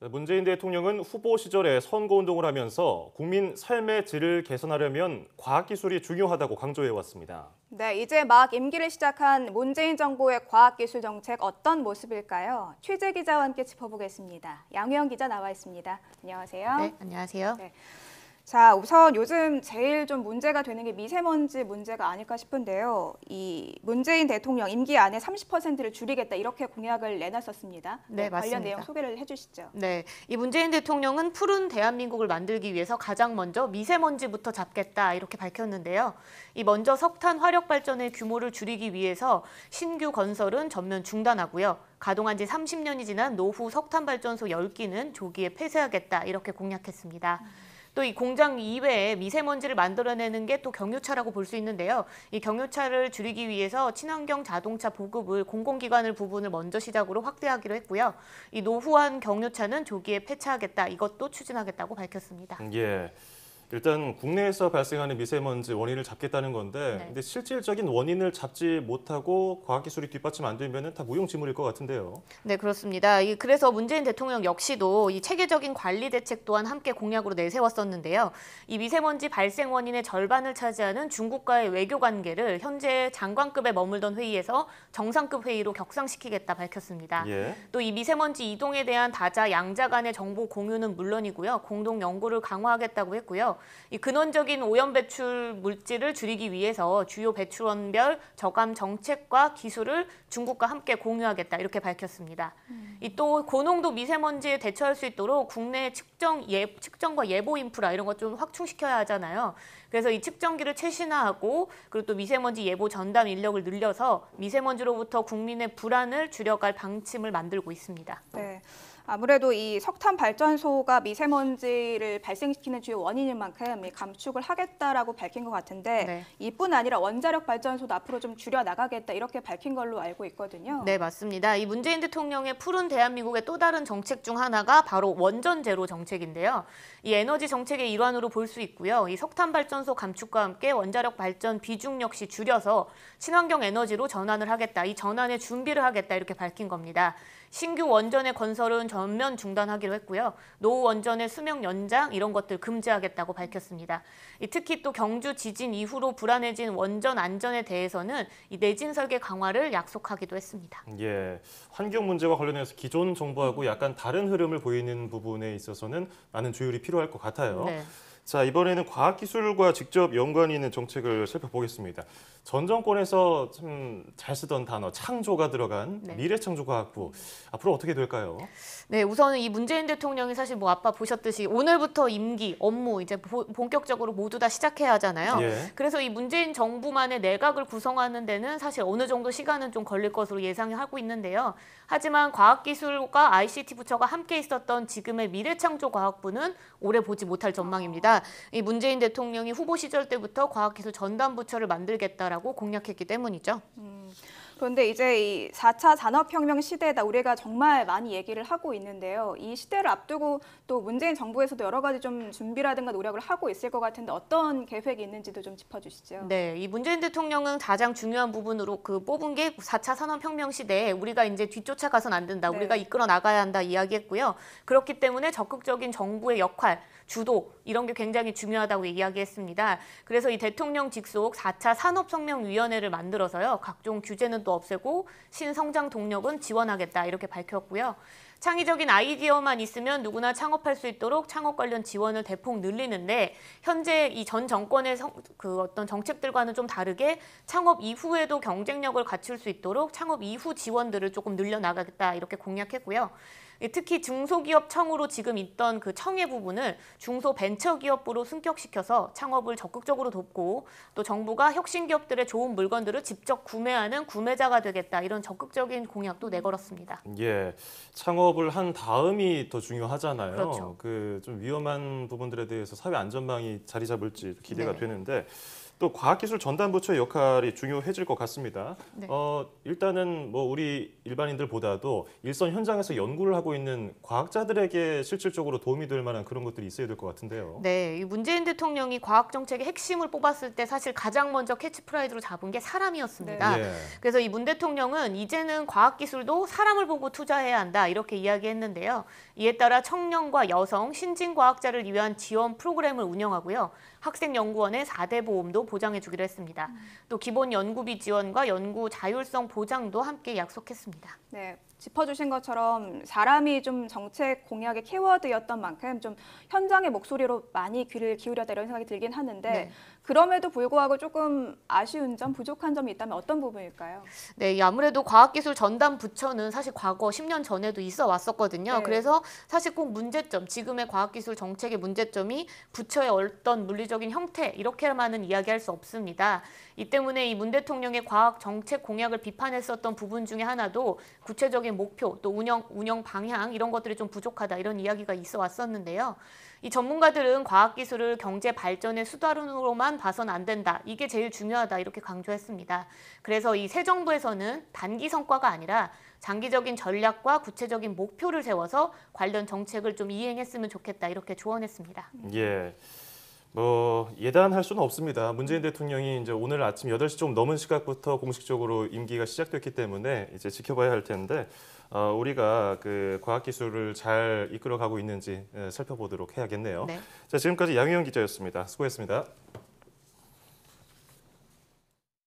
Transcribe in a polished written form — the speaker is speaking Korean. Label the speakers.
Speaker 1: 문재인 대통령은 후보 시절에 선거운동을 하면서 국민 삶의 질을 개선하려면 과학기술이 중요하다고 강조해왔습니다.
Speaker 2: 네, 이제 막 임기를 시작한 문재인 정부의 과학기술 정책 어떤 모습일까요? 취재 기자와 함께 짚어보겠습니다. 양효영 기자 나와 있습니다. 안녕하세요.
Speaker 3: 네, 안녕하세요.
Speaker 2: 네. 자, 우선 요즘 제일 좀 문제가 되는 게 미세먼지 문제가 아닐까 싶은데요. 이 문재인 대통령 임기 안에 30%를 줄이겠다 이렇게 공약을 내놨었습니다.
Speaker 3: 네, 맞습니다.
Speaker 2: 관련 내용 소개를 해주시죠.
Speaker 3: 네, 이 문재인 대통령은 푸른 대한민국을 만들기 위해서 가장 먼저 미세먼지부터 잡겠다 이렇게 밝혔는데요. 이 먼저 석탄 화력 발전의 규모를 줄이기 위해서 신규 건설은 전면 중단하고요. 가동한 지 30년이 지난 노후 석탄 발전소 10기는 조기에 폐쇄하겠다 이렇게 공약했습니다. 또 이 공장 이외에 미세먼지를 만들어내는 게 또 경유차라고 볼 수 있는데요. 이 경유차를 줄이기 위해서 친환경 자동차 보급을 공공기관을 부분을 먼저 시작으로 확대하기로 했고요. 이 노후한 경유차는 조기에 폐차하겠다. 이것도 추진하겠다고 밝혔습니다.
Speaker 1: 예. 일단 국내에서 발생하는 미세먼지 원인을 잡겠다는 건데
Speaker 3: 네.
Speaker 1: 근데 실질적인 원인을 잡지 못하고 과학기술이 뒷받침 안 되면 다 무용지물일 것 같은데요.
Speaker 3: 네, 그렇습니다. 그래서 문재인 대통령 역시도 이 체계적인 관리 대책 또한 함께 공약으로 내세웠었는데요. 이 미세먼지 발생 원인의 절반을 차지하는 중국과의 외교 관계를 현재 장관급에 머물던 회의에서 정상급 회의로 격상시키겠다 밝혔습니다.
Speaker 1: 예.
Speaker 3: 또 이 미세먼지 이동에 대한 다자 양자 간의 정보 공유는 물론이고요. 공동 연구를 강화하겠다고 했고요. 이 근원적인 오염 배출 물질을 줄이기 위해서 주요 배출원별 저감 정책과 기술을 중국과 함께 공유하겠다 이렇게 밝혔습니다. 이 또 고농도 미세먼지에 대처할 수 있도록 국내 측정과 예보 인프라 이런 것 좀 확충시켜야 하잖아요. 그래서 이 측정기를 최신화하고 그리고 또 미세먼지 예보 전담 인력을 늘려서 미세먼지로부터 국민의 불안을 줄여갈 방침을 만들고 있습니다.
Speaker 2: 네. 아무래도 이 석탄 발전소가 미세먼지를 발생시키는 주요 원인인 만큼 감축을 하겠다라고 밝힌 것 같은데
Speaker 3: 네.
Speaker 2: 이뿐 아니라 원자력 발전소도 앞으로 좀 줄여 나가겠다 이렇게 밝힌 걸로 알고 있거든요.
Speaker 3: 네, 맞습니다. 이 문재인 대통령의 푸른 대한민국의 또 다른 정책 중 하나가 바로 원전 제로 정책인데요. 이 에너지 정책의 일환으로 볼 수 있고요. 이 석탄 발전소 감축과 함께 원자력 발전 비중 역시 줄여서 친환경 에너지로 전환을 하겠다. 이 전환의 준비를 하겠다 이렇게 밝힌 겁니다. 신규 원전의 건설은 전면 중단하기로 했고요. 노후 원전의 수명 연장 이런 것들 금지하겠다고 밝혔습니다. 특히 또 경주 지진 이후로 불안해진 원전 안전에 대해서는 이 내진 설계 강화를 약속하기도 했습니다.
Speaker 1: 예. 환경 문제와 관련해서 기존 정부하고 약간 다른 흐름을 보이는 부분에 있어서는 많은 조율이 필요할 것 같아요.
Speaker 3: 네.
Speaker 1: 자, 이번에는 과학기술과 직접 연관이 있는 정책을 살펴보겠습니다. 전 정권에서 참 잘 쓰던 단어 창조가 들어간
Speaker 3: 네.
Speaker 1: 미래창조과학부 앞으로 어떻게 될까요?
Speaker 3: 네, 우선은 이 문재인 대통령이 사실 뭐 아까 보셨듯이 오늘부터 임기, 업무 이제 본격적으로 모두 다 시작해야 하잖아요.
Speaker 1: 예.
Speaker 3: 그래서 이 문재인 정부만의 내각을 구성하는 데는 사실 어느 정도 시간은 좀 걸릴 것으로 예상하고 있는데요. 하지만 과학기술과 ICT 부처가 함께 있었던 지금의 미래창조과학부는 오래 보지 못할 전망입니다. 이 문재인 대통령이 후보 시절 때부터 과학기술 전담 부처를 만들겠다라고 공약했기 때문이죠.
Speaker 2: 그런데 이제 이 4차 산업혁명 시대다 우리가 정말 많이 얘기를 하고 있는데요. 이 시대를 앞두고 또 문재인 정부에서도 여러 가지 좀 준비라든가 노력을 하고 있을 것 같은데 어떤 계획이 있는지도 좀 짚어주시죠.
Speaker 3: 네, 이 문재인 대통령은 가장 중요한 부분으로 뽑은 게 4차 산업혁명 시대에 우리가 이제 뒤쫓아가선 안 된다.
Speaker 2: 네.
Speaker 3: 우리가 이끌어 나가야 한다 이야기했고요. 그렇기 때문에 적극적인 정부의 역할, 주도 이런 게 굉장히 중요하다고 이야기했습니다. 그래서 이 대통령 직속 4차 산업혁명위원회를 만들어서요. 각종 규제는 또 없애고 신성장 동력은 지원하겠다 이렇게 밝혔고요. 창의적인 아이디어만 있으면 누구나 창업할 수 있도록 창업 관련 지원을 대폭 늘리는데 현재 이 전 정권의 그 어떤 정책들과는 좀 다르게 창업 이후에도 경쟁력을 갖출 수 있도록 창업 이후 지원들을 조금 늘려나가겠다 이렇게 공약했고요. 특히 중소기업청으로 지금 있던 그 청의 부분을 중소벤처기업부로 승격시켜서 창업을 적극적으로 돕고 또 정부가 혁신기업들의 좋은 물건들을 직접 구매하는 구매자가 되겠다 이런 적극적인 공약도 내걸었습니다.
Speaker 1: 예. 창업을 한 다음이 더 중요하잖아요.
Speaker 3: 그렇죠.
Speaker 1: 그 좀 위험한 부분들에 대해서 사회 안전망이 자리 잡을지 기대가
Speaker 3: 네.
Speaker 1: 되는데 또 과학기술 전담부처의 역할이 중요해질 것 같습니다.
Speaker 3: 네.
Speaker 1: 일단은 뭐 우리 일반인들보다도 일선 현장에서 연구를 하고 있는 과학자들에게 실질적으로 도움이 될 만한 그런 것들이 있어야 될 것 같은데요.
Speaker 3: 네, 이 문재인 대통령이 과학 정책의 핵심을 뽑았을 때 사실 가장 먼저 캐치프라이드로 잡은 게 사람이었습니다.
Speaker 1: 예.
Speaker 3: 그래서 이 문 대통령은 이제는 과학기술도 사람을 보고 투자해야 한다 이렇게 이야기했는데요. 이에 따라 청년과 여성, 신진 과학자를 위한 지원 프로그램을 운영하고요. 학생연구원의 4대 보험도 보장해 주기로 했습니다. 또 기본 연구비 지원과 연구 자율성 보장도 함께 약속했습니다.
Speaker 2: 네, 짚어주신 것처럼 사람이 좀 정책 공약의 키워드였던 만큼 좀 현장의 목소리로 많이 귀를 기울였다 이런 생각이 들긴 하는데
Speaker 3: 네.
Speaker 2: 그럼에도 불구하고 조금 아쉬운 점, 부족한 점이 있다면 어떤 부분일까요?
Speaker 3: 네, 이 아무래도 과학기술 전담 부처는 사실 과거 10년 전에도 있어 왔었거든요.
Speaker 2: 네.
Speaker 3: 그래서 사실 꼭 문제점, 지금의 과학기술 정책의 문제점이 부처의 어떤 물리적인 형태 이렇게만은 이야기할 수 없습니다. 이 때문에 이 문 대통령의 과학 정책 공약을 비판했었던 부분 중에 하나도 구체적인 목표, 또 운영 방향 이런 것들이 좀 부족하다 이런 이야기가 있어 왔었는데요. 이 전문가들은 과학기술을 경제 발전의 수단으로만 봐선 안 된다. 이게 제일 중요하다 이렇게 강조했습니다. 그래서 이 새 정부에서는 단기 성과가 아니라 장기적인 전략과 구체적인 목표를 세워서 관련 정책을 좀 이행했으면 좋겠다 이렇게 조언했습니다.
Speaker 1: 예. 뭐 예단할 수는 없습니다. 문재인 대통령이 이제 오늘 아침 8시 좀 넘은 시각부터 공식적으로 임기가 시작됐기 때문에 이제 지켜봐야 할 텐데 우리가 그 과학기술을 잘 이끌어가고 있는지 살펴보도록 해야겠네요.
Speaker 3: 네.
Speaker 1: 자, 지금까지 양희영 기자였습니다. 수고했습니다.